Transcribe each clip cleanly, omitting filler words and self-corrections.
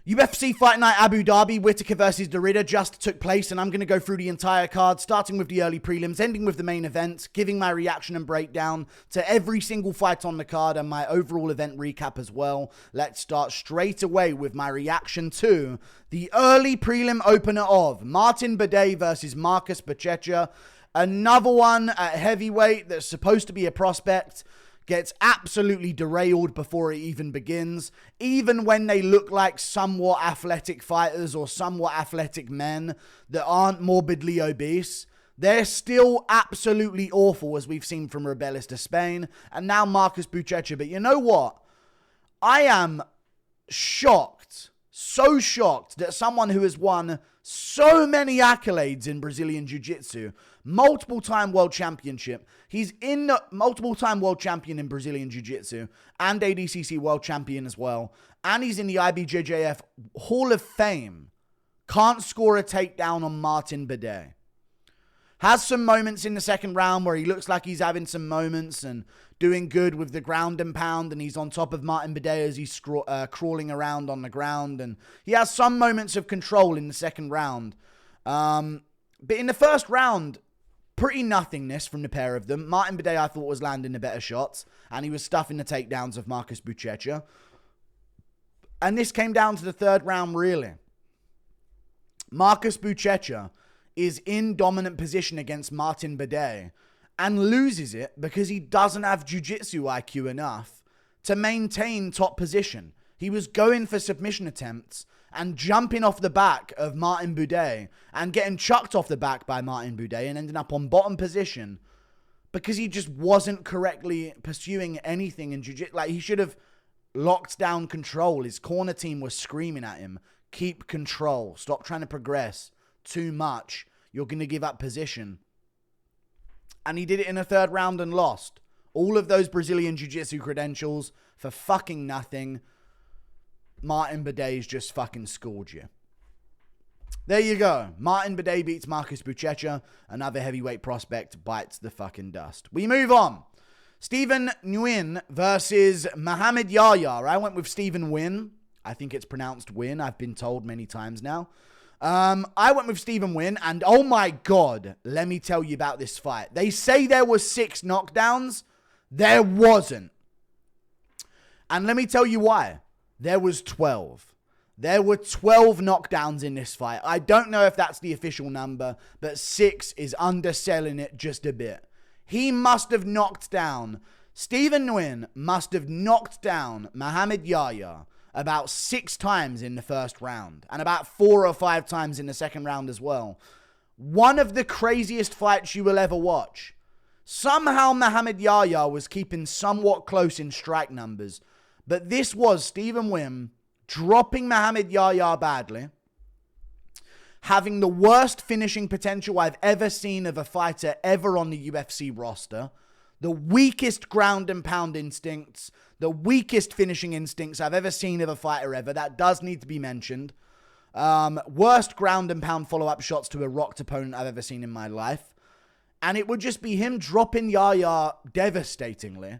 UFC Fight Night Abu Dhabi, Whittaker versus Derrida just took place, and I'm going to go through the entire card, starting with the early prelims, ending with the main event, giving my reaction and breakdown to every single fight on the card and my overall event recap as well. Let's start straight away with my reaction to the early prelim opener of Martin Buday versus Marcus Buchecha. Another one at heavyweight that's supposed to be a prospect. Gets absolutely derailed before it even begins. Even when they look like somewhat athletic fighters or somewhat athletic men that aren't morbidly obese, they're still absolutely awful, as we've seen from Ribas to Spain, and now Marcus Buchecha. But you know what? I am shocked, so shocked, that someone who has won so many accolades in Brazilian Jiu-Jitsu, multiple-time world championship. He's in the multiple-time world champion in Brazilian Jiu-Jitsu and ADCC world champion as well. And he's in the IBJJF Hall of Fame. Can't score a takedown on Martin Buday. Has some moments in the second round where he looks like he's having some moments and doing good with the ground and pound, and he's on top of Martin Buday as he's crawling around on the ground, and he has some moments of control in the second round. But in the first round, pretty nothingness from the pair of them. Martin Buday, I thought, was landing the better shots, and he was stuffing the takedowns of Marcus Buchecha. And this came down to the third round, really. Marcus Buchecha is in dominant position against Martin Buday and loses it because he doesn't have jiu-jitsu IQ enough to maintain top position. He was going for submission attempts and jumping off the back of Martin Buday and getting chucked off the back by Martin Buday and ending up on bottom position because he just wasn't correctly pursuing anything in jiu-jitsu. Like, he should have locked down control. His corner team was screaming at him, keep control, stop trying to progress too much, you're going to give up position. And he did it in the third round and lost. All of those Brazilian Jiu-Jitsu credentials for fucking nothing. Martin Buday's just fucking scored you. There you go. Martin Buday beats Marcus Buchecha. Another heavyweight prospect bites the fucking dust. We move on. Stephen Nguyen versus Mohammed Yahya. I went with Stephen Nguyen. I think it's pronounced Win. I've been told many times now. I went with Stephen Nguyen, and oh my God, let me tell you about this fight. They say there was 6 knockdowns. There wasn't. And let me tell you why. There was 12. There were 12 knockdowns in this fight. I don't know if that's the official number, but 6 is underselling it just a bit. He must have knocked down, Stephen Nguyen must have knocked down Mohammed Yahya about 6 times in the first round and about 4 or 5 times in the second round as well. One of the craziest fights you will ever watch. Somehow Mohammed Yahya was keeping somewhat close in strike numbers, but this was Stephen Nguyen dropping Mohammed Yahya badly, having the worst finishing potential I've ever seen of a fighter ever on the UFC roster, the weakest ground and pound instincts, the weakest finishing instincts I've ever seen of a fighter ever. That does need to be mentioned. Worst ground and pound follow-up shots to a rocked opponent I've ever seen in my life. And it would just be him dropping Yahya devastatingly,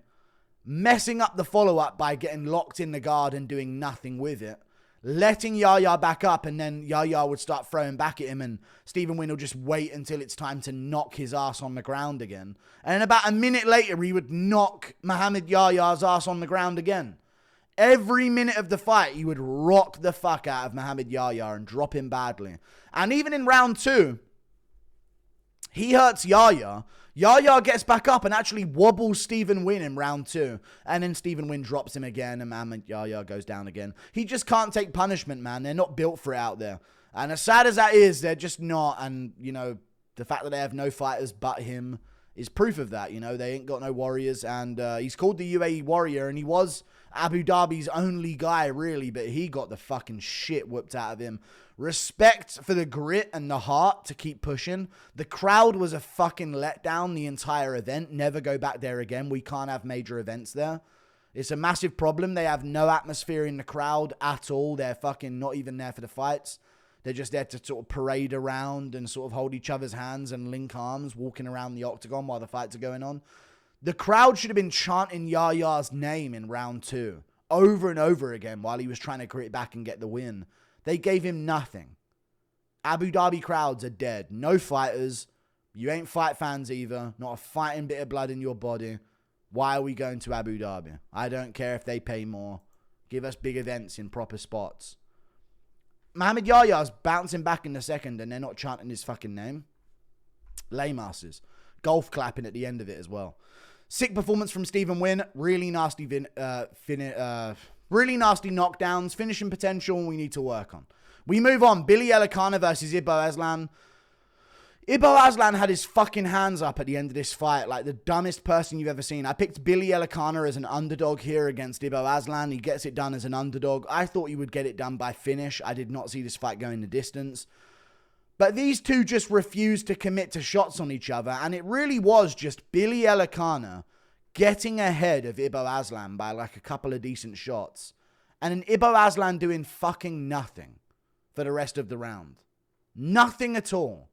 messing up the follow-up by getting locked in the guard and doing nothing with it, letting Yahya back up, and then Yahya would start throwing back at him, and Stephen Nguyen will just wait until it's time to knock his ass on the ground again. And about a minute later, he would knock Mohammed Yahya's ass on the ground again. Every minute of the fight, he would rock the fuck out of Mohammed Yahya and drop him badly. And even in round 2, he hurts Yahya. Yahya gets back up and actually wobbles Stephen Nguyen in round 2. And then Stephen Nguyen drops him again and Mohammed Yahya goes down again. He just can't take punishment, man. They're not built for it out there. And as sad as that is, they're just not. And, you know, the fact that they have no fighters but him is proof of that. You know, they ain't got no warriors. And he's called the UAE Warrior, and he was Abu Dhabi's only guy, really. But he got the fucking shit whooped out of him. Respect for the grit and the heart to keep pushing. The crowd was a fucking letdown the entire event. Never go back there again. We can't have major events there. It's a massive problem. They have no atmosphere in the crowd at all. They're fucking not even there for the fights. They're just there to sort of parade around and sort of hold each other's hands and link arms, walking around the octagon while the fights are going on. The crowd should have been chanting Yahya's name in round 2 over and over again while he was trying to grit back and get the win. They gave him nothing. Abu Dhabi crowds are dead. No fighters. You ain't fight fans either. Not a fighting bit of blood in your body. Why are we going to Abu Dhabi? I don't care if they pay more. Give us big events in proper spots. Mohammed Yahya's bouncing back in the second and they're not chanting his fucking name. Lame asses. Golf clapping at the end of it as well. Sick performance from Stephen Nguyen. Really nasty really nasty knockdowns. Finishing potential we need to work on. We move on. Billy Elekana versus Ibo Aslan. Ibo Aslan had his fucking hands up at the end of this fight, like the dumbest person you've ever seen. I picked Billy Elekana as an underdog here against Ibo Aslan. He gets it done as an underdog. I thought he would get it done by finish. I did not see this fight going the distance. But these two just refused to commit to shots on each other, and it really was just Billy Elekana getting ahead of Ibo Aslan by like a couple of decent shots, and an Ibo Aslan doing fucking nothing for the rest of the round. Nothing at all.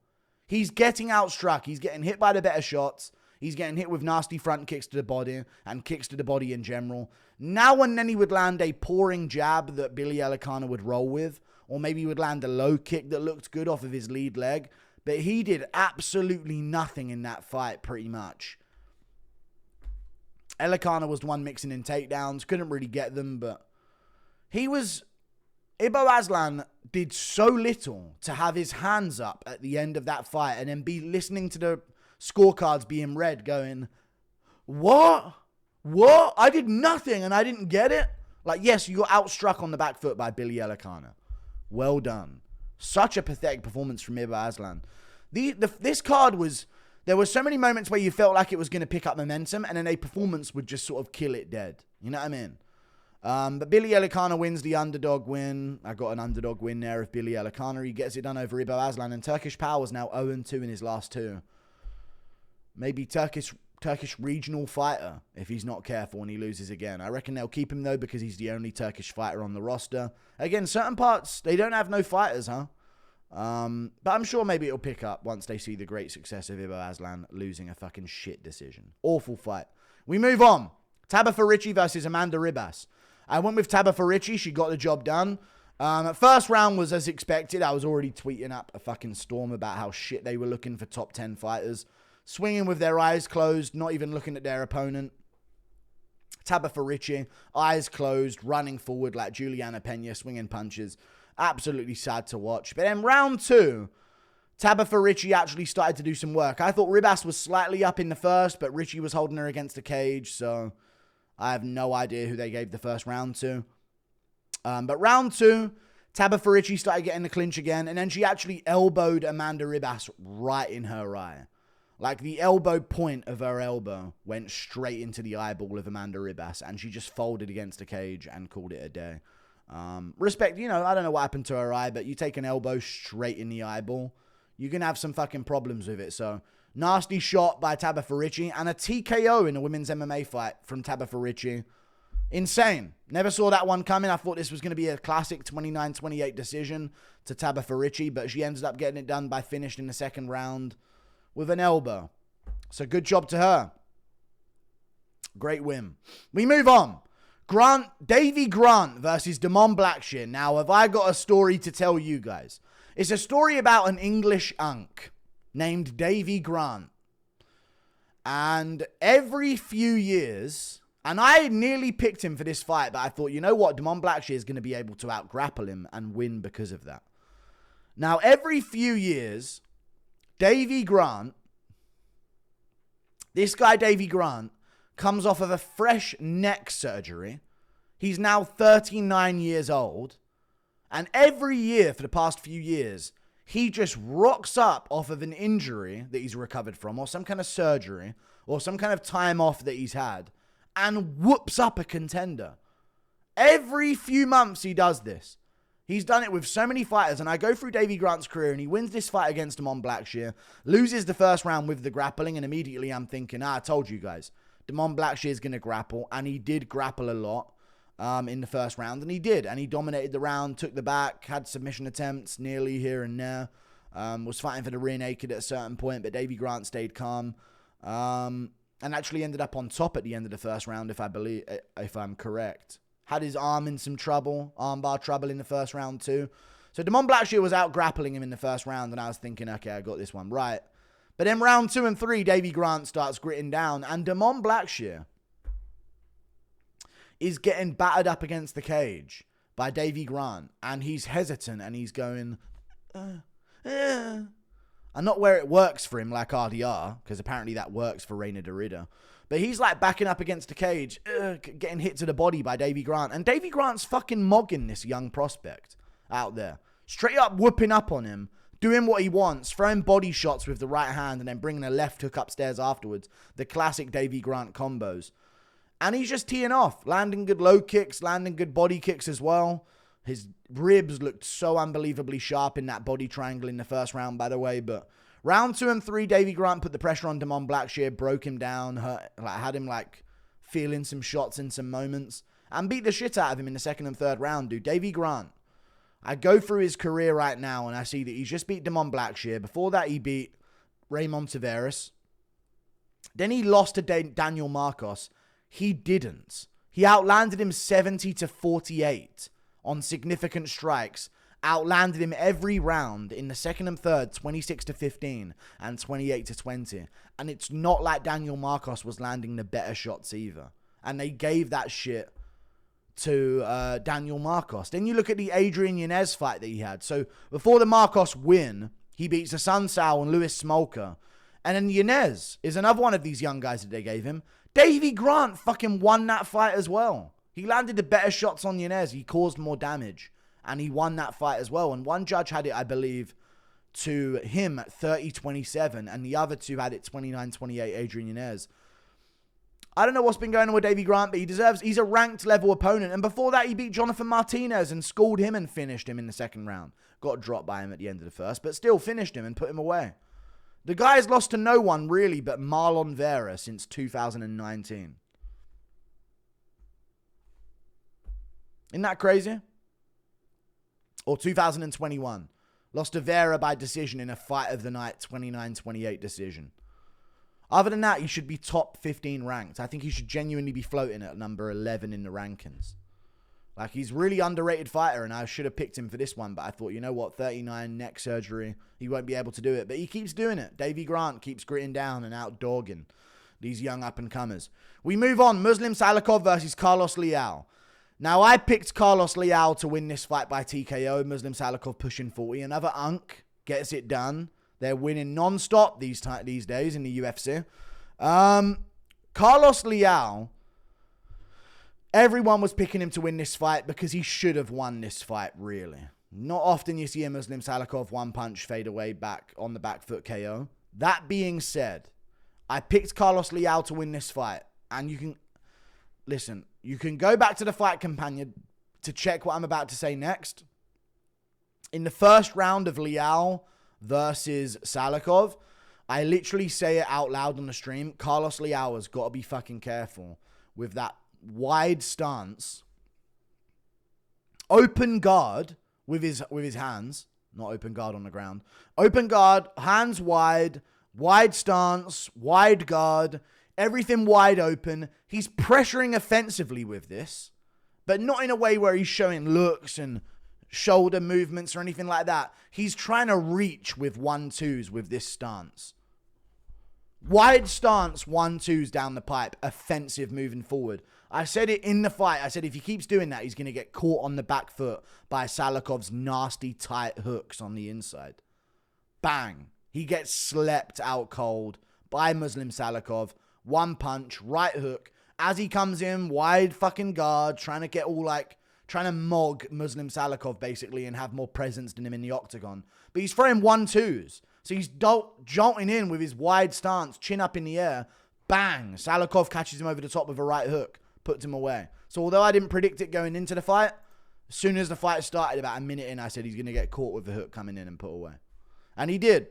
He's getting outstruck. He's getting hit by the better shots. He's getting hit with nasty front kicks to the body and kicks to the body in general. Now and then he would land a pouring jab that Billy Elekana would roll with, or maybe he would land a low kick that looked good off of his lead leg. But he did absolutely nothing in that fight, pretty much. Elekana was the one mixing in takedowns. Couldn't really get them, but Ibo Aslan did so little to have his hands up at the end of that fight and then be listening to the scorecards being read going, what? I did nothing and I didn't get it? Like, yes, you got outstruck on the back foot by Billy Elekana. Well done. Such a pathetic performance from Ibo Aslan. This card was, there were so many moments where you felt like it was going to pick up momentum and then a performance would just sort of kill it dead. You know what I mean? But Billy Elekana wins the underdog win. I got an underdog win there of Billy Elekana. He gets it done over Ibo Aslan. And Turkish Power's now 0-2 in his last two. Maybe Turkish regional fighter if he's not careful and he loses again. I reckon they'll keep him though because he's the only Turkish fighter on the roster. Again, certain parts, they don't have no fighters, huh? But I'm sure maybe it'll pick up once they see the great success of Ibo Aslan losing a fucking shit decision. Awful fight. We move on. Tabatha Ricci versus Amanda Ribas. I went with Tabatha Ricci. She got the job done. First round was as expected. I was already tweeting up a fucking storm about how shit they were looking for top 10 fighters. Swinging with their eyes closed, not even looking at their opponent. Tabatha Ricci, eyes closed, running forward like Juliana Pena, swinging punches. Absolutely sad to watch. But then round two, Tabatha Ricci actually started to do some work. I thought Ribas was slightly up in the first, but Ricci was holding her against the cage, so I have no idea who they gave the first round to. But round two, Tabatha Ricci started getting the clinch again, and then she actually elbowed Amanda Ribas right in her eye. Like, the elbow point of her elbow went straight into the eyeball of Amanda Ribas, and she just folded against the cage and called it a day. Respect, you know, I don't know what happened to her eye, but you take an elbow straight in the eyeball, you can have some fucking problems with it. So, nasty shot by Tabatha Ricci, and a TKO in a women's MMA fight from Tabatha Ricci. Insane. Never saw that one coming. I thought this was going to be a classic 29-28 decision to Tabatha Ricci, but she ended up getting it done by finish in the second round with an elbow. So good job to her. Great win. We move on. Davey Grant versus Damon Blackshear. Now, have I got a story to tell you guys? It's a story about an English unk named Davey Grant. And every few years, and I nearly picked him for this fight, but I thought, you know what? Damon Blackshear is going to be able to out-grapple him and win because of that. Now, every few years, Davey Grant, this guy Davey Grant, comes off of a fresh neck surgery. He's now 39 years old. And every year for the past few years, he just rocks up off of an injury that he's recovered from, or some kind of surgery, or some kind of time off that he's had, and whoops up a contender. Every few months he does this. He's done it with so many fighters, and I go through Davey Grant's career, and he wins this fight against Damon Blackshear, loses the first round with the grappling, and immediately I'm thinking, I told you guys, Damon Blackshear is going to grapple, and he did grapple a lot in the first round, and he did, and he dominated the round, took the back, had submission attempts nearly here and there, was fighting for the rear naked at a certain point, but Davey Grant stayed calm, and actually ended up on top at the end of the first round, if I'm correct. Had his arm in some trouble, armbar trouble in the first round too. So Blackshear was out grappling him in the first round, and I was thinking, okay, I got this one right. But then round 2 and 3, Davey Grant starts gritting down, and Blackshear is getting battered up against the cage by Davey Grant, and he's hesitant, and he's going, and not where it works for him like RDR, because apparently that works for Reinier. But he's like backing up against the cage, getting hit to the body by Davey Grant, and Davey Grant's fucking mogging this young prospect out there, straight up whooping up on him, doing what he wants, throwing body shots with the right hand and then bringing a left hook upstairs afterwards. The classic Davey Grant combos. And he's just teeing off, landing good low kicks, landing good body kicks as well. His ribs looked so unbelievably sharp in that body triangle in the first round, by the way. But round 2 and 3, Davey Grant put the pressure on Blackshear, broke him down, had him feeling some shots in some moments, and beat the shit out of him in the second and third round, dude. Davey Grant. I go through his career right now and I see that he's just beat Blackshear. Before that, he beat Raymond Tavares. Then he lost to Daniel Marcos. He didn't. He outlanded him 70-48 on significant strikes. Outlanded him every round in the second and third, 26-15 and 28-20. And it's not like Daniel Marcos was landing the better shots either. And they gave that shit to Daniel Marcos. Then you look at the Adrian Yanez fight that he had. So before the Marcos win, he beats Hassan Sao and Louis Smolka. And then Yanez is another one of these young guys that they gave him. Davey Grant fucking won that fight as well. He landed the better shots on Yanez. He caused more damage. And he won that fight as well. And one judge had it, I believe, to him at 30-27. And the other two had it 29-28, Adrian Yanez. I don't know what's been going on with Davey Grant, but he's a ranked level opponent. And before that, he beat Jonathan Martinez and schooled him and finished him in the second round. Got dropped by him at the end of the first, but still finished him and put him away. The guy has lost to no one, really, but Marlon Vera since 2019. Isn't that crazy? Or 2021. Lost to Vera by decision in a fight of the night, 29-28 decision. Other than that, he should be top 15 ranked. I think he should genuinely be floating at number 11 in the rankings. Like, he's really underrated fighter, and I should have picked him for this one, but I thought, you know what, 39, neck surgery, he won't be able to do it. But he keeps doing it. Davey Grant keeps gritting down and out-dogging these young up-and-comers. We move on. Muslim Salikhov versus Carlos Leal. Now, I picked Carlos Leal to win this fight by TKO. Muslim Salikhov pushing 40. Another Unk gets it done. They're winning non-stop these days in the UFC. Carlos Leal, everyone was picking him to win this fight because he should have won this fight, really. Not often you see a Muslim Salikhov one-punch fade away back on the back foot KO. That being said, I picked Carlos Leal to win this fight. And you can... Listen, you can go back to the Fight Companion to check what I'm about to say next. In the first round of Leal versus Salikhov, I literally say it out loud on the stream. Carlos Leal has got to be fucking careful with that wide stance. Open guard with his hands. Not open guard on the ground. Open guard, hands wide, wide stance, wide guard, everything wide open. He's pressuring offensively with this, but not in a way where he's showing looks and shoulder movements or anything like that. He's trying to reach with 1-2s with this stance. Wide stance, 1-2s down the pipe, offensive moving forward. I said it in the fight. I said if he keeps doing that, he's going to get caught on the back foot by Salikhov's nasty tight hooks on the inside. Bang. He gets slept out cold by Muslim Salikhov. One punch, right hook. As he comes in, wide fucking guard, trying to mog Muslim Salikhov basically and have more presence than him in the octagon. But he's throwing 1-2s. So he's jolting in with his wide stance, chin up in the air. Bang! Salikhov catches him over the top with a right hook, puts him away. So although I didn't predict it going into the fight, as soon as the fight started, about a minute in, I said he's going to get caught with the hook coming in and put away. And he did.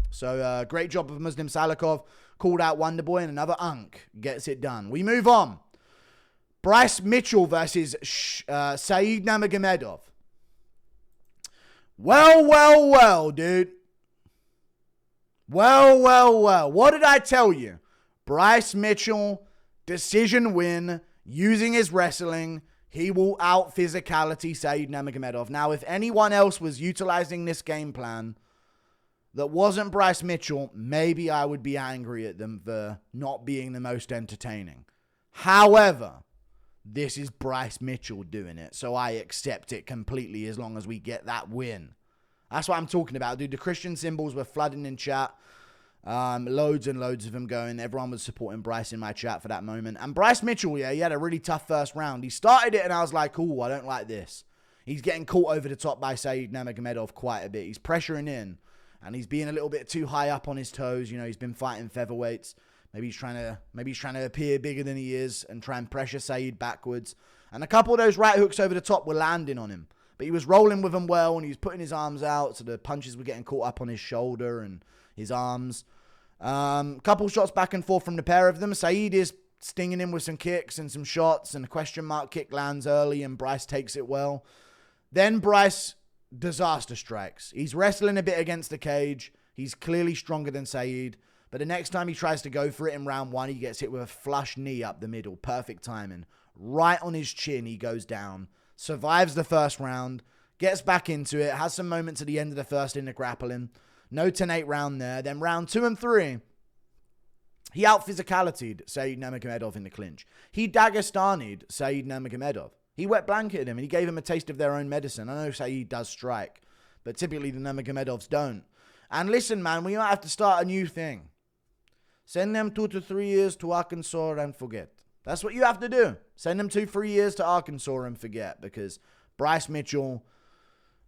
So great job of Muslim Salikhov. Called out Wonderboy, and another Unk gets it done. We move on. Bryce Mitchell versus Saeed Nurmagomedov. Well, dude. Well. What did I tell you? Bryce Mitchell, decision win, using his wrestling, He will out-physicality Said Nurmagomedov. Now, if anyone else was utilizing this game plan that wasn't Bryce Mitchell, maybe I would be angry at them for not being the most entertaining. However, this is Bryce Mitchell doing it, so I accept it completely as long as we get that win. That's what I'm talking about, dude. The Christian symbols were flooding in chat. Loads and loads of them going. Everyone was supporting Bryce in my chat for that moment. And Bryce Mitchell, yeah, he had a really tough first round. He started it and I was like, ooh, I don't like this. He's getting caught over the top by Said Nurmagomedov quite a bit. He's pressuring in and he's being a little bit too high up on his toes. You know, he's been fighting featherweights. Maybe he's trying to appear bigger than he is and try and pressure Said backwards. And a couple of those right hooks over the top were landing on him. But he was rolling with them well and he was putting his arms out, so the punches were getting caught up on his shoulder and his arms. Couple shots back and forth from the pair of them. Said is stinging him with some kicks and some shots, and a question mark kick lands early and Bryce takes it well. Then Bryce disaster strikes. He's wrestling a bit against the cage. He's clearly stronger than Said. But the next time he tries to go for it in round one, he gets hit with a flush knee up the middle. Perfect timing. Right on his chin, he goes down. Survives the first round. Gets back into it. Has some moments at the end of the first in the grappling. No 10-8 round there. Then round 2 and 3, he out-physicality'd Said Nurmagomedov in the clinch. He Dagestani'd Said Nurmagomedov. He wet blanketed him and he gave him a taste of their own medicine. I know Said does strike, but typically the Nurmagomedovs don't. And listen, man, we might have to start a new thing. Send them 2 to 3 years to Arkansas and forget. That's what you have to do. Send them 2-3 years to Arkansas and forget, because Bryce Mitchell,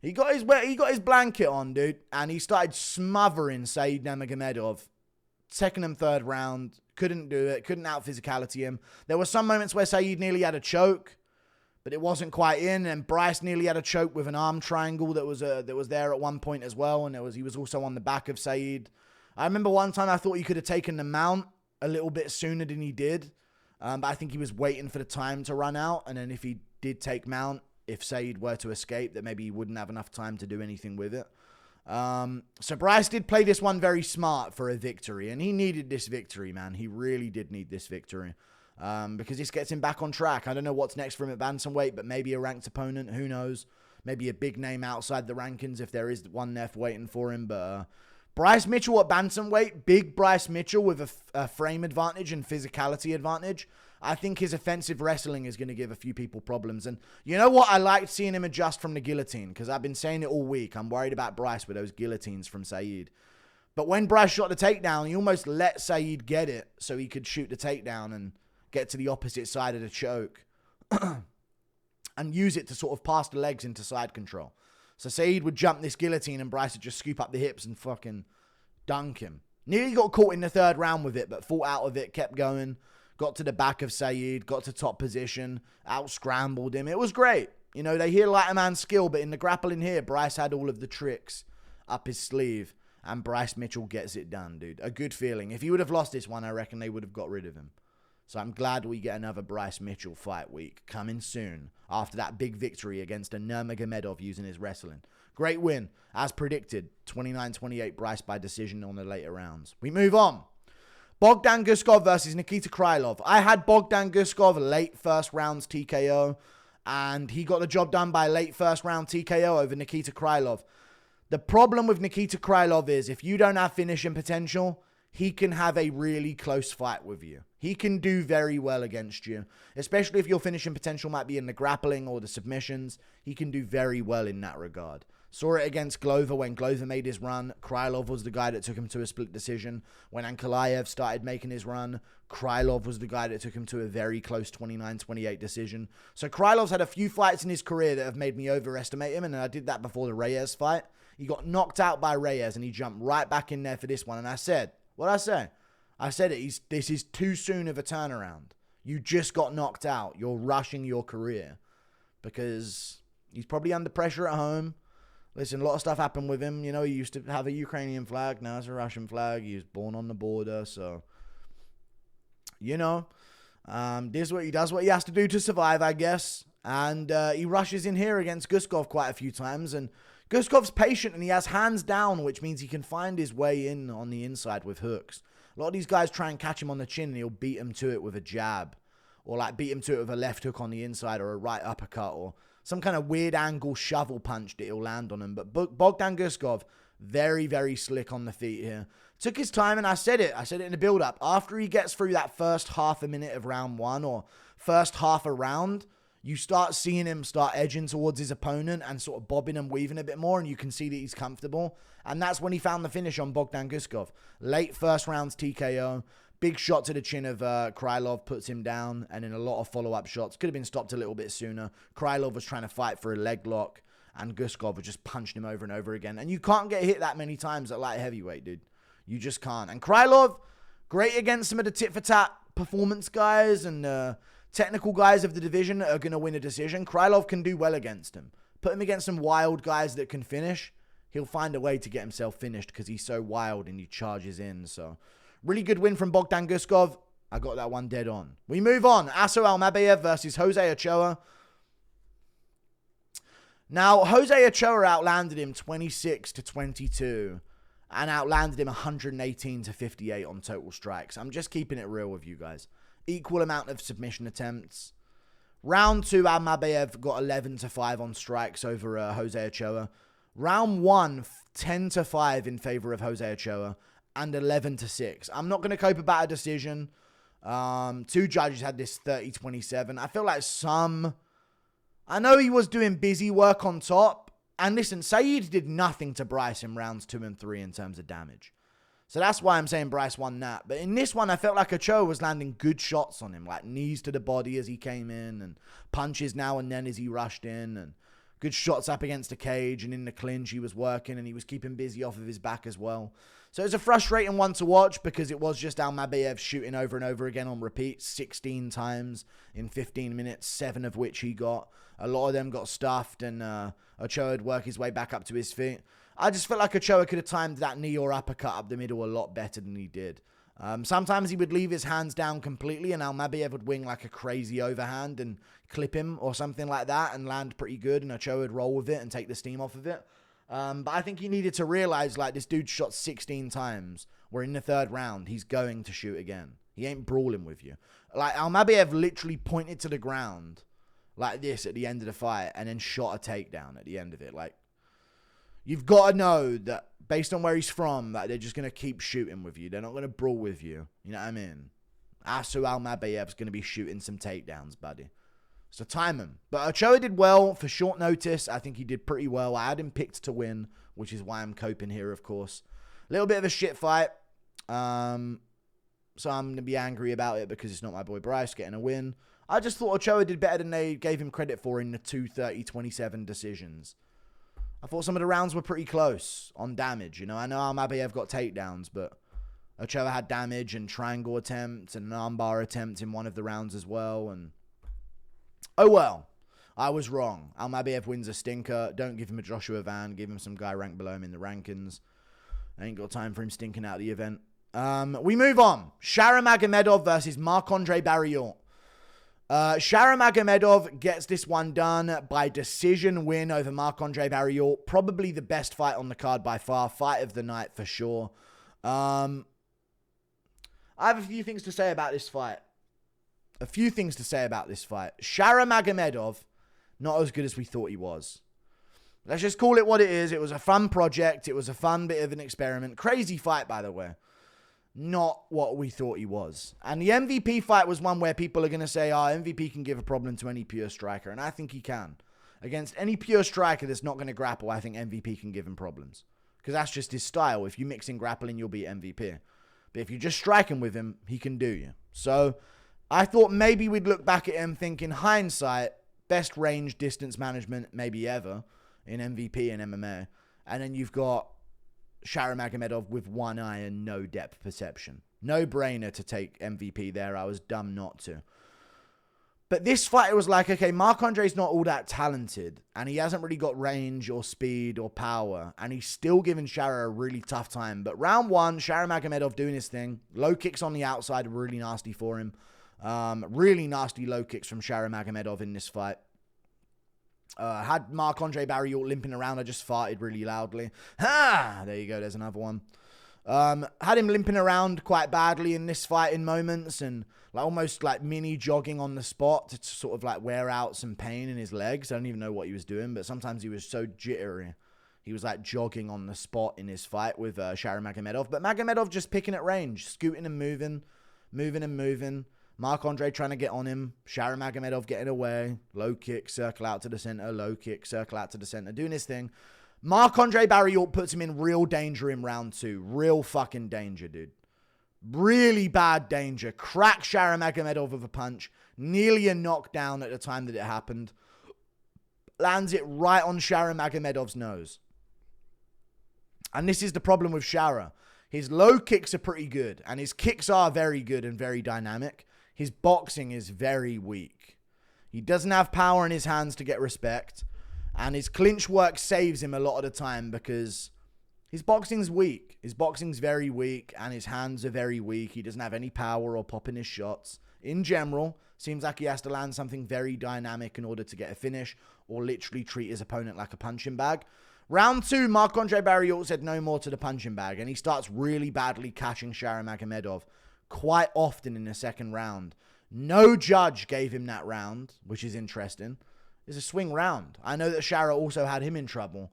he got his blanket on, dude, and he started smothering Said Nurmagomedov. Second and third round, couldn't do it, couldn't out-physicality him. There were some moments where Said nearly had a choke, but it wasn't quite in, and Bryce nearly had a choke with an arm triangle that was there at one point as well, and he was also on the back of Said. I remember one time I thought he could have taken the mount a little bit sooner than he did, but I think he was waiting for the time to run out, and then if he did take mount, if Said were to escape, that maybe he wouldn't have enough time to do anything with it. So Bryce did play this one very smart for a victory, and he needed this victory, man. He really did need this victory, because this gets him back on track. I don't know what's next for him at bantamweight, but maybe a ranked opponent, who knows? Maybe a big name outside the rankings if there is one there waiting for him, but Bryce Mitchell at bantamweight, big Bryce Mitchell with a frame advantage and physicality advantage. I think his offensive wrestling is going to give a few people problems. And you know what? I liked seeing him adjust from the guillotine, because I've been saying it all week. I'm worried about Bryce with those guillotines from Said. But when Bryce shot the takedown, he almost let Said get it so he could shoot the takedown and get to the opposite side of the choke and use it to sort of pass the legs into side control. So Said would jump this guillotine and Bryce would just scoop up the hips and fucking dunk him. Nearly got caught in the third round with it, but fought out of it, kept going. Got to the back of Said, got to top position, out-scrambled him. It was great. You know, they hear lighter man's skill, but in the grappling here, Bryce had all of the tricks up his sleeve, and Bryce Mitchell gets it done, dude. A good feeling. If he would have lost this one, I reckon they would have got rid of him. So I'm glad we get another Bryce Mitchell fight week coming soon after that big victory against a Nurmagomedov using his wrestling. Great win, as predicted. 29-28 Bryce by decision on the later rounds. We move on. Bogdan Guskov versus Nikita Krylov. I had Bogdan Guskov late first rounds TKO, and he got the job done by late first round TKO over Nikita Krylov. The problem with Nikita Krylov is if you don't have finishing potential, he can have a really close fight with you. He can do very well against you, especially if your finishing potential might be in the grappling or the submissions. He can do very well in that regard. Saw it against Glover when Glover made his run. Krylov was the guy that took him to a split decision. When Ankalaev started making his run, Krylov was the guy that took him to a very close 29-28 decision. So Krylov's had a few fights in his career that have made me overestimate him, and I did that before the Reyes fight. He got knocked out by Reyes, and he jumped right back in there for this one. And I said, what'd I say? I said this is too soon of a turnaround. You just got knocked out. You're rushing your career, because he's probably under pressure at home. Listen, a lot of stuff happened with him. You know, he used to have a Ukrainian flag. Now it's a Russian flag. He was born on the border. So, you know, he does what he has to do to survive, I guess. And he rushes in here against Guskov quite a few times. And Guskov's patient and he has hands down, which means he can find his way in on the inside with hooks. A lot of these guys try and catch him on the chin and he'll beat him to it with a jab or like beat him to it with a left hook on the inside or a right uppercut or some kind of weird angle shovel punch that he'll land on him. But Bogdan Guskov, very, very slick on the feet here. Took his time, and I said it in the build-up. After he gets through that first half a minute of round one or first half a round, you start seeing him start edging towards his opponent and sort of bobbing and weaving a bit more, and you can see that he's comfortable. And that's when he found the finish on Bogdan Guskov. Late first rounds TKO. Big shot to the chin of Krylov, puts him down, and then a lot of follow-up shots. Could have been stopped a little bit sooner. Krylov was trying to fight for a leg lock, and Guskov was just punching him over and over again. And you can't get hit that many times at light heavyweight, dude. You just can't. And Krylov, great against some of the tit-for-tat performance guys and technical guys of the division that are going to win a decision. Krylov can do well against him. Put him against some wild guys that can finish. He'll find a way to get himself finished because he's so wild and he charges in. So, really good win from Bogdan Guskov. I got that one dead on. We move on. Almabayev versus Jose Ochoa. Now, Jose Ochoa outlanded him 26-22 and outlanded him 118-58 on total strikes. I'm just keeping it real with you guys. Equal amount of submission attempts. Round 2, Almabayev got 11-5 on strikes over Jose Ochoa. Round 1, 10-5 in favor of Jose Ochoa and 11-6. I'm not going to cope about a decision. 2 judges had this 30-27. I feel like I know he was doing busy work on top. And listen, Saeed did nothing to Bryce in rounds 2 and 3 in terms of damage. So that's why I'm saying Bryce won that. But in this one, I felt like Ochoa was landing good shots on him. Like knees to the body as he came in. And punches now and then as he rushed in. And good shots up against the cage. And in the clinch, he was working. And he was keeping busy off of his back as well. So it was a frustrating one to watch. Because it was just Almabayev shooting over and over again on repeat. 16 times in 15 minutes. 7 of which he got. A lot of them got stuffed. And Ochoa would work his way back up to his feet. I just felt like Ochoa could have timed that knee or uppercut up the middle a lot better than he did. Sometimes he would leave his hands down completely and Almabayev would wing like a crazy overhand and clip him or something like that and land pretty good and Ochoa would roll with it and take the steam off of it. But I think he needed to realize like this dude shot 16 times. We're in the 3rd round. He's going to shoot again. He ain't brawling with you. Like Almabayev literally pointed to the ground like this at the end of the fight and then shot a takedown at the end of it. Like, you've got to know that based on where he's from, that they're just going to keep shooting with you. They're not going to brawl with you. You know what I mean? Almabayev's going to be shooting some takedowns, buddy. So time him. But Ochoa did well for short notice. I think he did pretty well. I had him picked to win, which is why I'm coping here, of course. A little bit of a shit fight. So I'm going to be angry about it because it's not my boy Bryce getting a win. I just thought Ochoa did better than they gave him credit for in the 2:30-27 decisions. I thought some of the rounds were pretty close on damage. You know, I know Almabayev got takedowns, but Ochoa had damage and triangle attempts and an armbar attempt in one of the rounds as well. And oh well, I was wrong. Almabayev wins a stinker. Don't give him a Joshua Van. Give him some guy ranked below him in the rankings. I ain't got time for him stinking out the event. We move on. Shara Magomedov versus Marc-Andre Barriault. Shara Magomedov gets this one done by decision win over Marc-Andre Barriault. Probably the best fight on the card by far. Fight of the night for sure. I have a few things to say about this fight. Shara Magomedov, not as good as we thought he was. Let's just call it what it is. It was a fun project. It was a fun bit of an experiment. Crazy fight, by the way. Not what we thought he was. And the MVP fight was one where people are going to say, MVP can give a problem to any pure striker. And I think he can. Against any pure striker that's not going to grapple, I think MVP can give him problems. Because that's just his style. If you mix in grappling, you'll beat MVP. But if you just strike him with him, he can do you. So I thought maybe we'd look back at him thinking, hindsight, best range distance management maybe ever in MVP and MMA. And then you've got Shara Magomedov with one eye and no depth perception. No brainer to take MVP there. I was dumb not to. But this fight, it was like, okay, Marc-Andre's not all that talented. And he hasn't really got range or speed or power. And he's still giving Shara a really tough time. But round 1, Shara Magomedov doing his thing. Low kicks on the outside, really nasty for him. Really nasty low kicks from Shara Magomedov in this fight. Had Marc-Andre Barriault limping around. I just farted really loudly. Ha! There you go. There's another one. Had him limping around quite badly in this fight in moments, and like almost like mini jogging on the spot to sort of like wear out some pain in his legs. I don't even know what he was doing, but sometimes he was so jittery. He was like jogging on the spot in his fight with Shara Magomedov. But Magomedov just picking at range, scooting and moving. Marc-Andre trying to get on him. Shara Magomedov getting away. Low kick, circle out to the center. Low kick, circle out to the center. Doing his thing. Marc-Andre Barriault puts him in real danger in round 2. Real fucking danger, dude. Really bad danger. Cracked Shara Magomedov with a punch. Nearly a knockdown at the time that it happened. Lands it right on Shara Magomedov's nose. And this is the problem with Shara. His low kicks are pretty good. And his kicks are very good and very dynamic. His boxing is very weak. He doesn't have power in his hands to get respect. And his clinch work saves him a lot of the time because his boxing's weak. His boxing's very weak and his hands are very weak. He doesn't have any power or pop in his shots. In general, seems like he has to land something very dynamic in order to get a finish or literally treat his opponent like a punching bag. Round 2, Marc-Andre Barriault said no more to the punching bag, and he starts really badly catching Shara Magomedov quite often in the second round. No judge gave him that round, which is interesting. It's a swing round. I know that Shara also had him in trouble.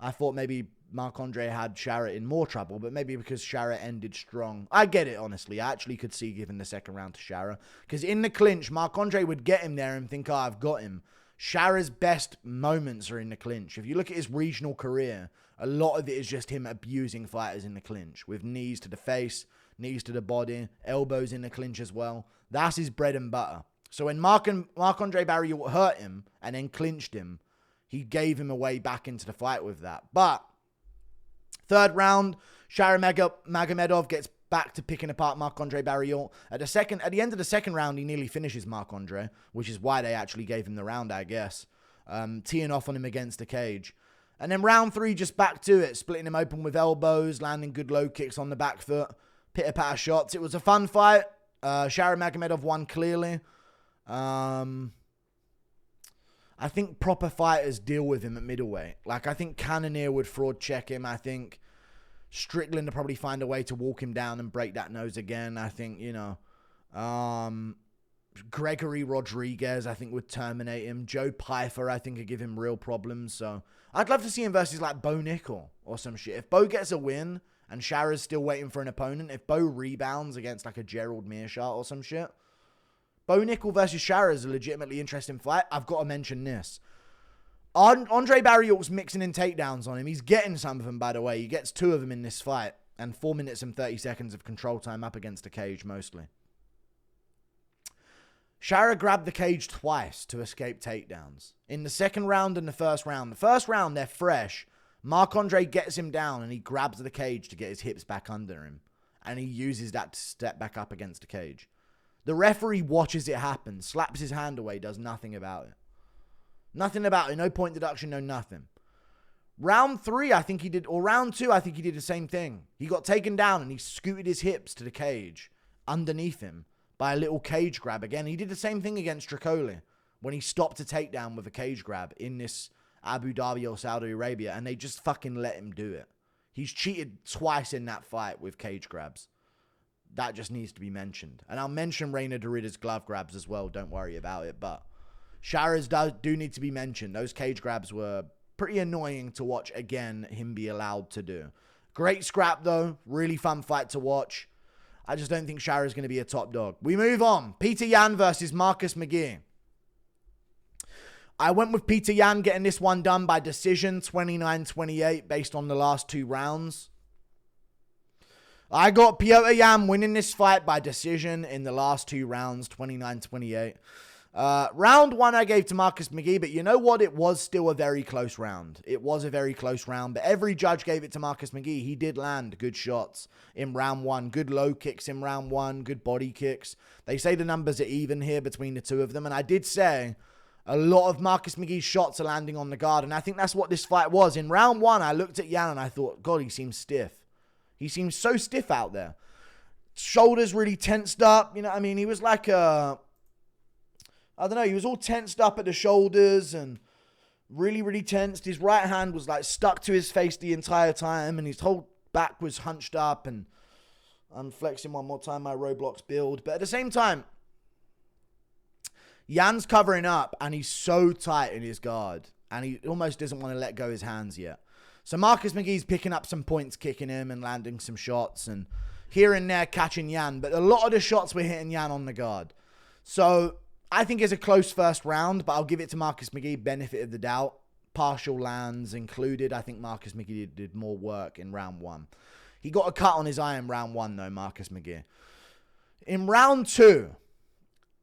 I thought maybe Marc-Andre had Shara in more trouble, but maybe because Shara ended strong. I get it, honestly. I actually could see giving the second round to Shara, because in the clinch, Marc-Andre would get him there and think, oh, I've got him. Shara's best moments are in the clinch. If you look at his regional career, a lot of it is just him abusing fighters in the clinch with knees to the face, knees to the body, elbows in the clinch as well. That's his bread and butter. So when Marc-Andre Barriault hurt him and then clinched him, he gave him a way back into the fight with that. But third round, Shara Magomedov gets back to picking apart Marc-Andre Barriault. At the end of the second round, he nearly finishes Marc-Andre, which is why they actually gave him the round, I guess. Teeing off on him against the cage. And then round 3, just back to it, splitting him open with elbows, landing good low kicks on the back foot, pitter-patter shots. It was a fun fight. Shara Magomedov won clearly. I think proper fighters deal with him at middleweight. Like, I think Cannonier would fraud check him. I think Strickland will probably find a way to walk him down and break that nose again. I think, Gregory Rodriguez, I think, would terminate him. Joe Pyfer, I think, could give him real problems. So I'd love to see him versus like Bo Nickel or some shit. If Bo gets a win and Shara's still waiting for an opponent, if Bo rebounds against like a Gerald Meerschaert or some shit, Bo Nickel versus Shara is a legitimately interesting fight. I've got to mention this. Andre Barriault's mixing in takedowns on him. He's getting some of them, by the way. He gets 2 of them in this fight. And 4 minutes and 30 seconds of control time up against the cage, mostly. Shara grabbed the cage twice to escape takedowns. In the second round and the first round. The first round, they're fresh. Marc-Andre gets him down and he grabs the cage to get his hips back under him. And he uses that to step back up against the cage. The referee watches it happen, slaps his hand away, does nothing about it. Nothing about it. No point deduction, no nothing. Round 3, I think he did, or round 2, I think he did the same thing. He got taken down and he scooted his hips to the cage underneath him by a little cage grab. Again, he did the same thing against Tricoli when he stopped a takedown with a cage grab in this Abu Dhabi or Saudi Arabia, and they just fucking let him do it. He's cheated twice in that fight with cage grabs. That just needs to be mentioned. And I'll mention Reinier Derrida's glove grabs as well. Don't worry about it. But Shara's do need to be mentioned. Those cage grabs were pretty annoying to watch, again, him be allowed to do. Great scrap, though. Really fun fight to watch. I just don't think Shara's going to be a top dog. We move on. Petr Yan versus Marcus McGhee. I went with Petr Yan getting this one done by decision, 29-28, based on the last 2 rounds. I got Petr Yan winning this fight by decision in the last 2 rounds, 29-28. Round 1 I gave to Marcus McGhee, but you know what? It was still a very close round. It was a very close round, but every judge gave it to Marcus McGhee. He did land good shots in round 1, good low kicks in round 1, good body kicks. They say the numbers are even here between the 2 of them, and I did say a lot of Marcus McGhee's shots are landing on the guard, and I think that's what this fight was. In round 1, I looked at Yan and I thought, God, he seems stiff. He seems so stiff out there. Shoulders really tensed up. You know what I mean? He was like I don't know. He was all tensed up at the shoulders and really, really tensed. His right hand was like stuck to his face the entire time. And his whole back was hunched up, and I'm flexing one more time my Roblox build. But at the same time, Yan's covering up, and he's so tight in his guard, and he almost doesn't want to let go his hands yet. So Marcus McGhee's picking up some points, kicking him and landing some shots, and here and there catching Yan. But a lot of the shots were hitting Yan on the guard. So I think it's a close first round, but I'll give it to Marcus McGhee, benefit of the doubt. Partial lands included. I think Marcus McGhee did more work in round 1. He got a cut on his eye in round 1, though, Marcus McGhee. In round 2,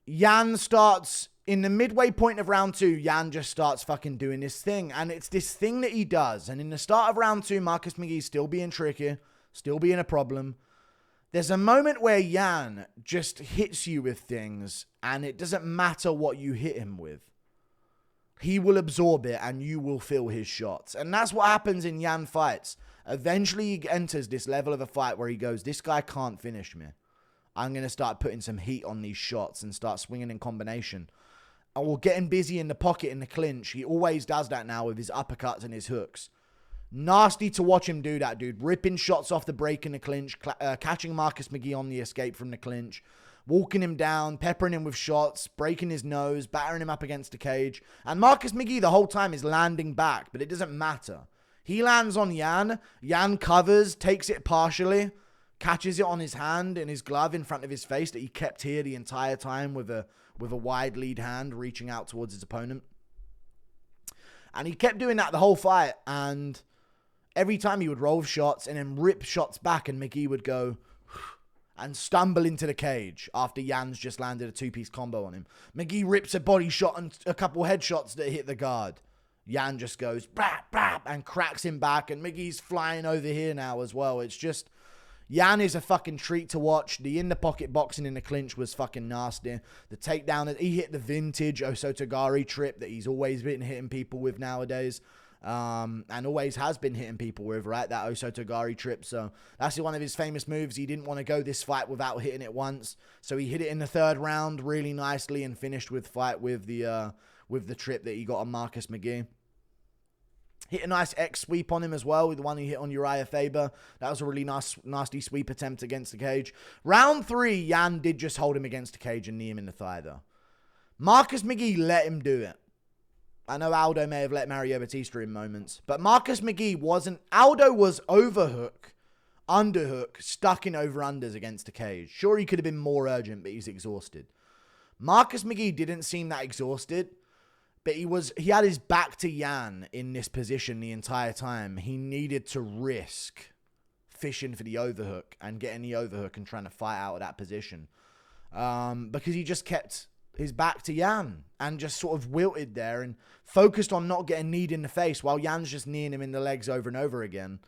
Yan starts, in the midway point of round 2, Yan just starts fucking doing this thing. And it's this thing that he does. And in the start of round 2, Marcus McGhee's still being tricky, still being a problem. There's a moment where Yan just hits you with things, and it doesn't matter what you hit him with. He will absorb it, and you will feel his shots. And that's what happens in Yan fights. Eventually, he enters this level of a fight where he goes, this guy can't finish me. I'm going to start putting some heat on these shots and start swinging in combination. Or getting busy in the pocket in the clinch. He always does that now with his uppercuts and his hooks. Nasty to watch him do that, dude. Ripping shots off the break in the clinch. Catching Marcus McGhee on the escape from the clinch. Walking him down, peppering him with shots, breaking his nose, battering him up against the cage. And Marcus McGhee the whole time is landing back, but it doesn't matter. He lands on Yan. Yan covers, takes it partially, catches it on his hand in his glove in front of his face that he kept here the entire time with a wide lead hand reaching out towards his opponent. And he kept doing that the whole fight. And every time he would roll shots and then rip shots back, and McGhee would go and stumble into the cage after Yan's just landed a 2-piece combo on him. McGhee rips a body shot and a couple headshots that hit the guard. Yan just goes brap, brap, and cracks him back, and McGhee's flying over here now as well. It's just, Yan is a fucking treat to watch. The in-the-pocket boxing in the clinch was fucking nasty. The takedown, he hit the vintage Osotogari trip that he's always been hitting people with nowadays. And always has been hitting people with, right? That Osotogari trip. So that's one of his famous moves. He didn't want to go this fight without hitting it once. So he hit it in the 3rd round really nicely and finished with fight with the trip that he got on Marcus McGhee. Hit a nice X sweep on him as well, with the one he hit on Uriah Faber. That was a really nasty sweep attempt against the cage. Round 3, Yan did just hold him against the cage and knee him in the thigh, though. Marcus McGhee let him do it. I know Aldo may have let Mario Batista in moments, but Marcus McGhee wasn't. Aldo was overhook, underhook, stuck in over-unders against the cage. Sure, he could have been more urgent, but he's exhausted. Marcus McGhee didn't seem that exhausted, but he had his back to Yan in this position the entire time. He needed to risk fishing for the overhook and getting the overhook and trying to fight out of that position. Because he just kept his back to Yan and just sort of wilted there and focused on not getting kneed in the face while Yan's just kneeing him in the legs over and over again.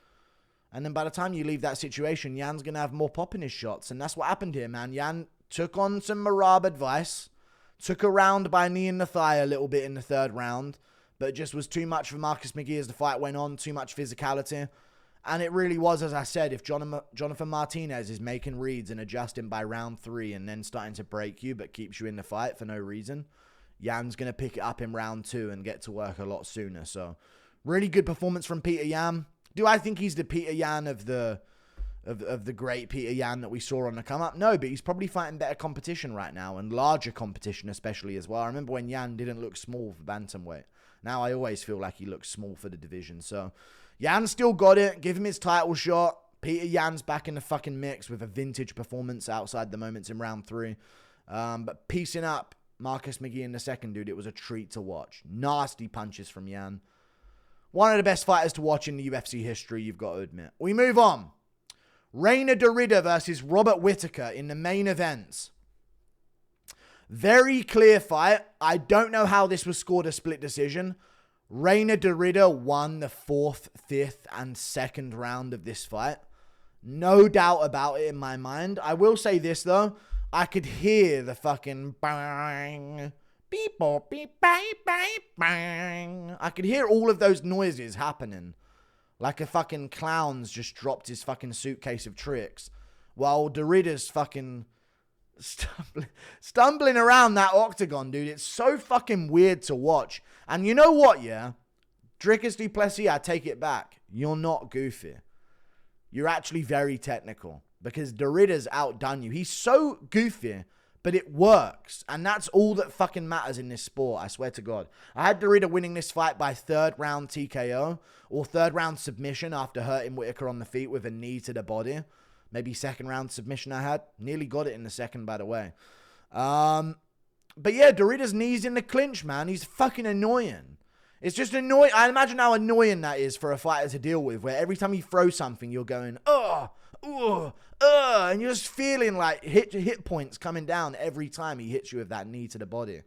And then by the time you leave that situation, Yan's going to have more pop in his shots. And that's what happened here, man. Yan took on some Marab advice, took a round by knee in the thigh a little bit in the 3rd round, but it just was too much for Marcus McGhee as the fight went on, too much physicality. And it really was, as I said, if Jonathan Martinez is making reads and adjusting by round 3 and then starting to break you but keeps you in the fight for no reason, Yan's going to pick it up in round 2 and get to work a lot sooner. So, really good performance from Petr Yan. Do I think he's the Petr Yan of the great Petr Yan that we saw on the come-up? No, but he's probably fighting better competition right now, and larger competition especially as well. I remember when Yan didn't look small for bantamweight. Now I always feel like he looks small for the division. So, Yan still got it. Give him his title shot. Petr Yan's back in the fucking mix with a vintage performance outside the moments in round 3. But piecing up Marcus McGhee in the 2nd, dude, it was a treat to watch. Nasty punches from Yan. One of the best fighters to watch in the UFC history, you've got to admit. We move on. Reinier versus Robert Whittaker in the main events. Very clear fight. I don't know how this was scored a split decision. Reinier won the 4th, 5th, and 2nd round of this fight. No doubt about it in my mind. I will say this, though. I could hear the fucking bang, beep, beep, beep, beep, bang. I could hear all of those noises happening. Like a fucking clown's just dropped his fucking suitcase of tricks. While Derrida's fucking stumbling around that octagon, dude. It's so fucking weird to watch. And you know what, yeah? Dricus du Plessis, I take it back. You're not goofy. You're actually very technical because Dorida's outdone you. He's so goofy, but it works. And that's all that fucking matters in this sport, I swear to God. I had Dorida winning this fight by 3rd round TKO or 3rd round submission after hurting Whittaker on the feet with a knee to the body. Maybe 2nd round submission I had. Nearly got it in the 2nd, by the way. But yeah, Dorida's knees in the clinch, man. He's fucking annoying. It's just annoying. I imagine how annoying that is for a fighter to deal with, where every time you throw something, you're going, and you're just feeling like hit points coming down every time he hits you with that knee to the body.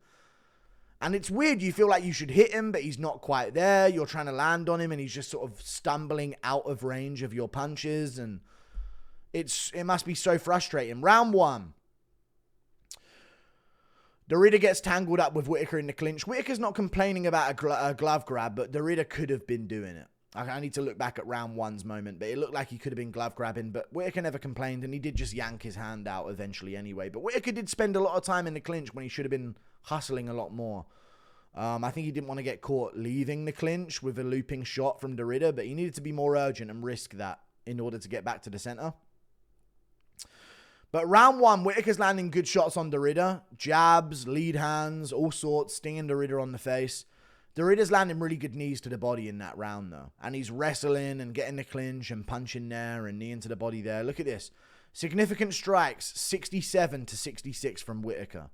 And it's weird. You feel like you should hit him, but he's not quite there. You're trying to land on him, and he's just sort of stumbling out of range of your punches, and it must be so frustrating. Round 1. Dorida gets tangled up with Whittaker in the clinch. Whittaker's not complaining about a glove grab, but Dorida could have been doing it. I need to look back at round 1's moment, but it looked like he could have been glove grabbing, but Whittaker never complained, and he did just yank his hand out eventually anyway. But Whittaker did spend a lot of time in the clinch when he should have been hustling a lot more. I think he didn't want to get caught leaving the clinch with a looping shot from Dorida, but he needed to be more urgent and risk that in order to get back to the center. But round 1, Whittaker's landing good shots on Dorida. Jabs, lead hands, all sorts, stinging Dorida on the face. Dorida's landing really good knees to the body in that round, though. And he's wrestling and getting the clinch and punching there and knee into the body there. Look at this. Significant strikes, 67 to 66 from Whittaker.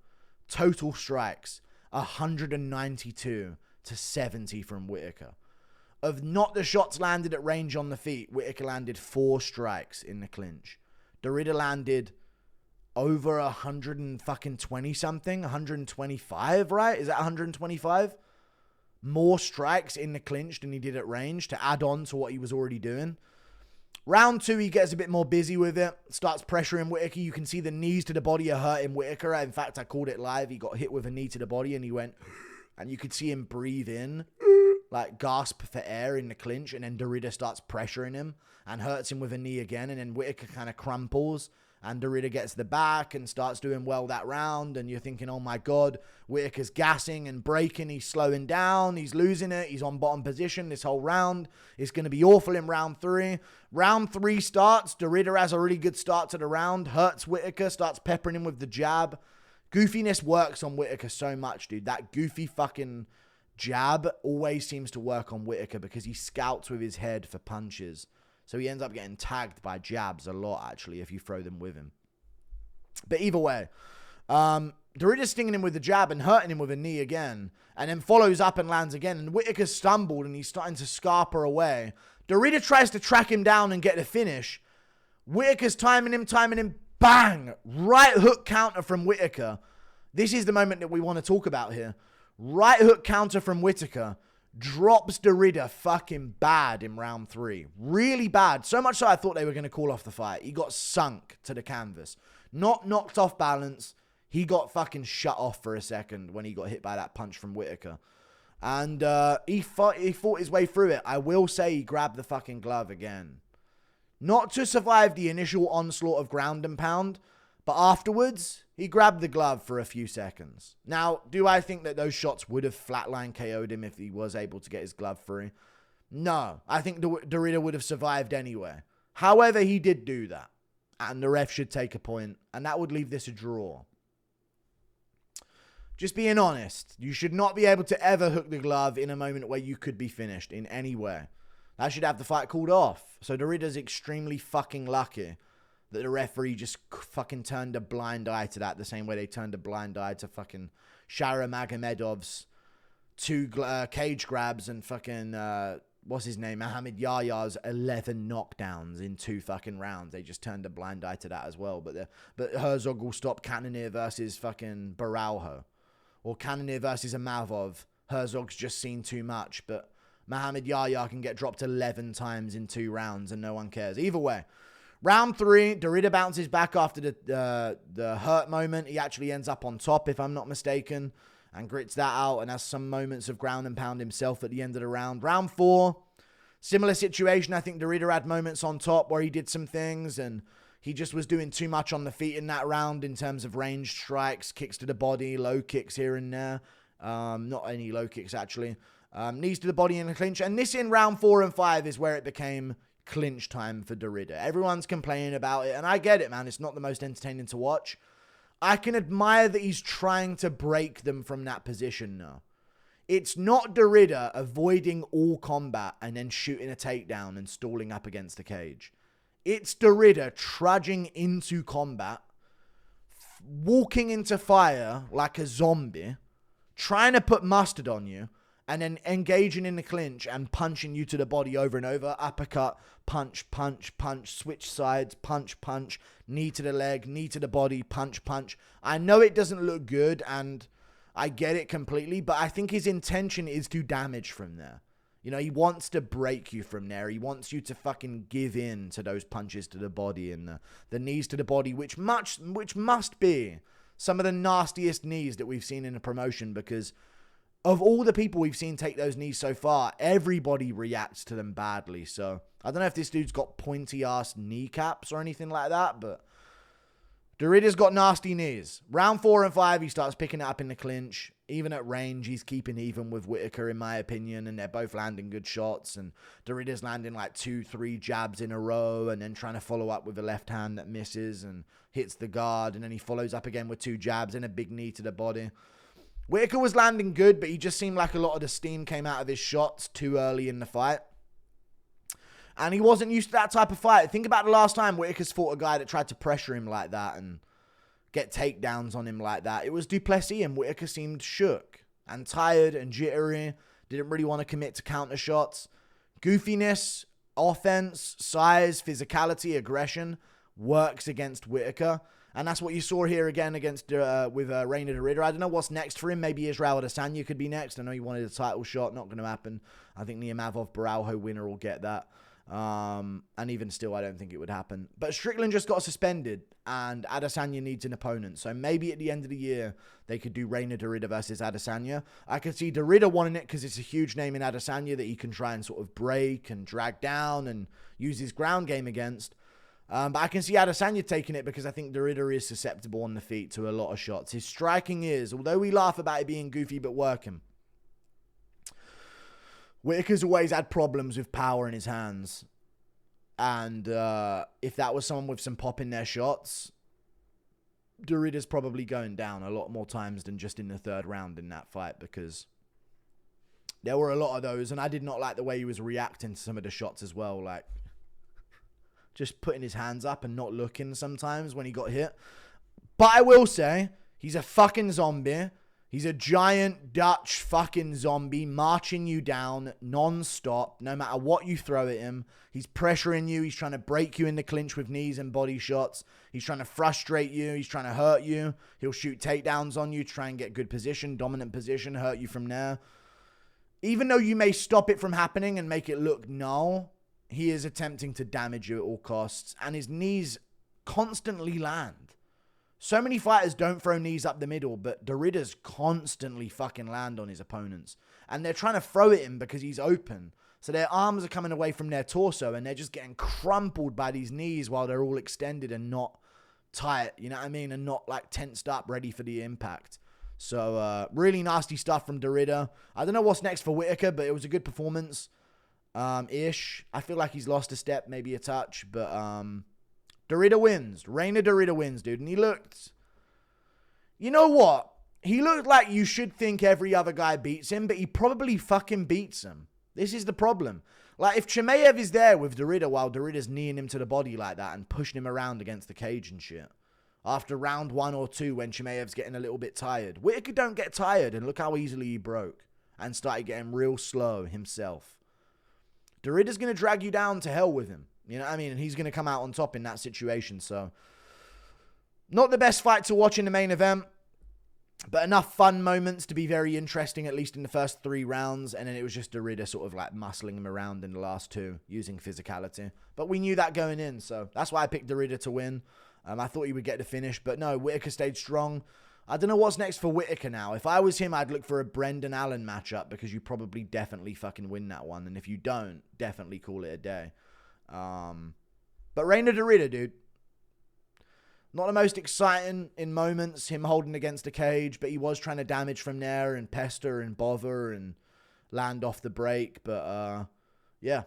Total strikes, 192 to 70 from Whittaker. Of not the shots landed at range on the feet, Whittaker landed 4 strikes in the clinch. Dorida landed over 120 something, 125, right? Is that 125? More strikes in the clinch than he did at range to add on to what he was already doing. Round 2, he gets a bit more busy with it, starts pressuring Whittaker. You can see the knees to the body are hurting Whittaker. In fact, I called it live. He got hit with a knee to the body and he went, and you could see him breathe in, like gasp for air in the clinch, and then Dorida starts pressuring him and hurts him with a knee again, and then Whittaker kind of crumples, and Dorida gets the back and starts doing well that round, and you're thinking, oh my God, Whittaker's gassing and braking, he's slowing down, he's losing it, he's on bottom position this whole round. It's going to be awful in round 3. Round 3 starts, Dorida has a really good start to the round, hurts Whittaker, starts peppering him with the jab. Goofiness works on Whittaker so much, dude. That goofy fucking jab always seems to work on Whittaker because he scouts with his head for punches. So he ends up getting tagged by jabs a lot, actually, if you throw them with him. But either way, Dorida's stinging him with the jab and hurting him with a knee again, and then follows up and lands again, and Whittaker stumbled, and he's starting to scarper away. Dorida tries to track him down and get the finish. Whittaker's timing him, bang! Right hook counter from Whittaker. This is the moment that we want to talk about here. Right hook counter from Whittaker. Drops Dorida fucking bad in round 3. Really bad. So much so I thought they were going to call off the fight. He got sunk to the canvas. Not knocked off balance. He got fucking shut off for a second when he got hit by that punch from Whittaker. And he fought his way through it. I will say he grabbed the fucking glove again. Not to survive the initial onslaught of ground and pound, but afterwards, he grabbed the glove for a few seconds. Now, do I think that those shots would have flatline KO'd him if he was able to get his glove free? No, I think Dorida would have survived anyway. However, he did do that. And the ref should take a point, and that would leave this a draw. Just being honest, you should not be able to ever hook the glove in a moment where you could be finished in any way. That should have the fight called off. So Dorida's extremely fucking lucky that the referee just fucking turned a blind eye to that the same way they turned a blind eye to fucking Shara Magomedov's 2 cage grabs and fucking, what's his name, Mohammed Yahya's 11 knockdowns in 2 fucking rounds. They just turned a blind eye to that as well. But Herzog will stop Cannonier versus fucking Barriault. Or Cannonier versus Almabayev. Herzog's just seen too much, but Mohammed Yahya can get dropped 11 times in 2 rounds and no one cares. Either way. Round 3, Dorida bounces back after the hurt moment. He actually ends up on top, if I'm not mistaken, and grits that out and has some moments of ground and pound himself at the end of the round. Round 4, similar situation. I think Dorida had moments on top where he did some things, and he just was doing too much on the feet in that round in terms of ranged strikes, kicks to the body, low kicks here and there. Not any low kicks, actually. Knees to the body in the clinch. And this in round 4 and 5 is where it became clinch time for Derrida. Everyone's complaining about it, and I get it, man. It's not the most entertaining to watch. I can admire that he's trying to break them from that position now. It's not Derrida avoiding all combat and then shooting a takedown and stalling up against the cage. It's Derrida trudging into combat, walking into fire like a zombie, trying to put mustard on you, and then engaging in the clinch and punching you to the body over and over. Uppercut, punch, punch, punch, switch sides, punch, punch, knee to the leg, knee to the body, punch, punch. I know it doesn't look good, and I get it completely, but I think his intention is to damage from there. You know, he wants to break you from there. He wants you to fucking give in to those punches to the body and the knees to the body, which must be some of the nastiest knees that we've seen in a promotion, because of all the people we've seen take those knees so far, everybody reacts to them badly. So I don't know if this dude's got pointy-ass kneecaps or anything like that, but Derrida's got nasty knees. Round 4 and 5, he starts picking it up in the clinch. Even at range, he's keeping even with Whittaker, in my opinion, and they're both landing good shots. And Derrida's landing like 2-3 jabs in a row and then trying to follow up with a left hand that misses and hits the guard. And then he follows up again with 2 jabs and a big knee to the body. Whittaker was landing good, but he just seemed like a lot of the steam came out of his shots too early in the fight. And he wasn't used to that type of fight. Think about the last time Whittaker's fought a guy that tried to pressure him like that and get takedowns on him like that. It was Duplessis, and Whittaker seemed shook and tired and jittery. Didn't really want to commit to counter shots. Goofiness, offense, size, physicality, aggression works against Whittaker. And that's what you saw here again against with Reinier Derrida. I don't know what's next for him. Maybe Israel Adesanya could be next. I know he wanted a title shot. Not going to happen. I think the Nurmagomedov Barriault winner will get that. And even still, I don't think it would happen. But Strickland just got suspended, and Adesanya needs an opponent. So maybe at the end of the year, they could do Reinier Derrida versus Adesanya. I could see Derrida wanting it because it's a huge name in Adesanya that he can try and sort of break and drag down and use his ground game against. But I can see Adesanya taking it because I think Derrida is susceptible on the feet to a lot of shots. His striking is, although we laugh about it being goofy but working, Whittaker's always had problems with power in his hands. And if that was someone with some pop in their shots, Derrida's probably going down a lot more times than just in the 3rd round in that fight, because there were a lot of those. And I did not like the way he was reacting to some of the shots as well. Like, just putting his hands up and not looking sometimes when he got hit. But I will say, he's a fucking zombie. He's a giant Dutch fucking zombie marching you down non-stop, no matter what you throw at him. He's pressuring you. He's trying to break you in the clinch with knees and body shots. He's trying to frustrate you. He's trying to hurt you. He'll shoot takedowns on you, try and get good position, dominant position, hurt you from there. Even though you may stop it from happening and make it look null, he is attempting to damage you at all costs, and his knees constantly land. So many fighters don't throw knees up the middle, but Derrida's constantly fucking land on his opponents. And they're trying to throw at him because he's open. So their arms are coming away from their torso, and they're just getting crumpled by these knees while they're all extended and not tight, you know what I mean? And not like tensed up, ready for the impact. So really nasty stuff from Derrida. I don't know what's next for Whittaker, but it was a good performance. Ish. I feel like he's lost a step, maybe a touch, but Derrida wins. Reinier Derrida wins, dude. And he looked... You know what? He looked like you should think every other guy beats him, but he probably fucking beats him. This is the problem. Like, if Chimaev is there with Derrida while Derrida's kneeing him to the body like that and pushing him around against the cage and shit, after round 1 or 2 when Chimaev's getting a little bit tired, Whittaker don't get tired, and look how easily he broke and started getting real slow himself. Derrida's going to drag you down to hell with him. You know what I mean? And he's going to come out on top in that situation. So, not the best fight to watch in the main event, but enough fun moments to be very interesting, at least in the first 3 rounds. And then it was just Derrida sort of like muscling him around in the last 2, using physicality. But we knew that going in, so that's why I picked Derrida to win. I thought he would get the finish, but no, Whittaker stayed strong. I don't know what's next for Whittaker now. If I was him, I'd look for a Brendan Allen matchup, because you probably definitely fucking win that one. And if you don't, definitely call it a day. But Reinier Derrida, dude. Not the most exciting in moments, him holding against the cage, but he was trying to damage from there and pester and bother and land off the break. But, yeah,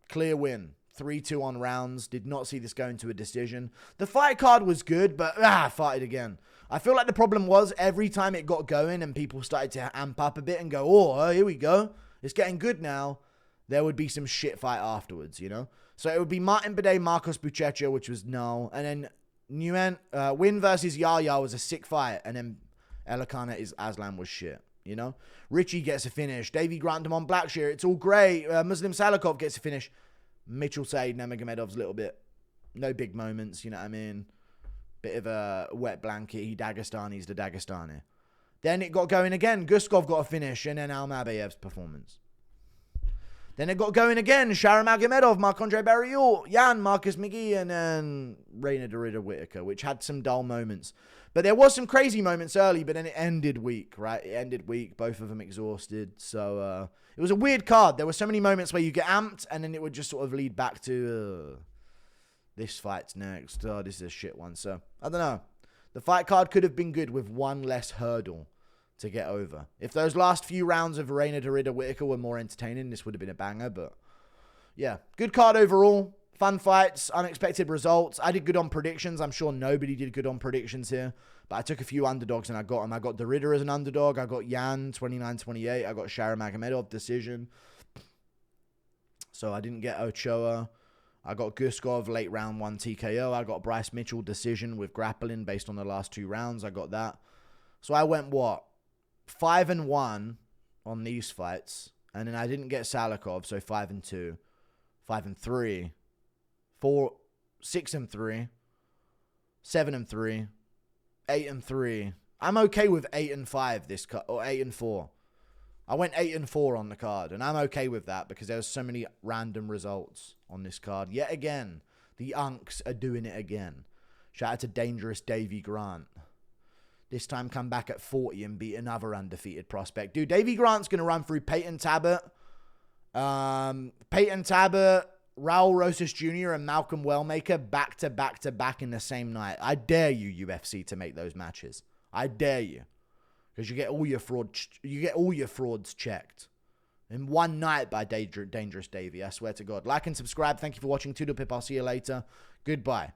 clear win 3-2 on rounds. Did not see this going to a decision. The fight card was good, but fight it again. I feel like the problem was every time it got going and people started to amp up a bit and go, oh, here we go. It's getting good now. There would be some shit fight afterwards, you know? So it would be Martin Buday, Marcos Buchecha, which was no. And then Nguyen, Win versus Yahya was a sick fight. And then Elekana is Aslan was shit, you know? Ricci gets a finish. Davey granted him on Blackshear. It's all great. Muslim Salikhov gets a finish. Mitchell Said, Nurmagomedov's a little bit. No big moments, you know what I mean? Bit of a wet blanket. He Dagestani's the Dagestani. Then it got going again. Guskov got a finish. And then Almabayev's performance. Then it got going again. Shara Magomedov, Marc-Andre Barriault, Jan, Marcus McGhee, and then Reinier Whittaker, which had some dull moments. But there was some crazy moments early, but then it ended weak, right? It ended weak. Both of them exhausted. So it was a weird card. There were so many moments where you get amped, and then it would just sort of lead back to this fight's next. Oh, this is a shit one. So, I don't know. The fight card could have been good with one less hurdle to get over. If those last few rounds of Reinier Whittaker were more entertaining, this would have been a banger. But yeah, good card overall. Fun fights, unexpected results. I did good on predictions. I'm sure nobody did good on predictions here. But I took a few underdogs and I got them. I got Derrida as an underdog. I got Jan, 29-28. I got Shara Magomedov, decision. So I didn't get Ochoa. I got Guskov, late round 1 TKO. I got Bryce Mitchell, decision with grappling based on the last 2 rounds. I got that. So I went, 5-1 on these fights. And then I didn't get Salikhov, so 5-2. 5-3. 6-3. 7-3. 8-3. I'm okay with 8-5 this cut, or 8-4. I went 8-4 on the card, and I'm okay with that because there's so many random results on this card. Yet again, the Unks are doing it again. Shout out to Dangerous Davey Grant. This time come back at 40 and beat another undefeated prospect. Dude, Davey Grant's going to run through Peyton Tabit, Raul Rosas Jr. and Malcolm Wellmaker back to back in the same night. I dare you, UFC, to make those matches. I dare you. Because you get all your frauds checked. In one night by Dangerous Davey, I swear to God. Like and subscribe. Thank you for watching. Toodle Pip. I'll see you later. Goodbye.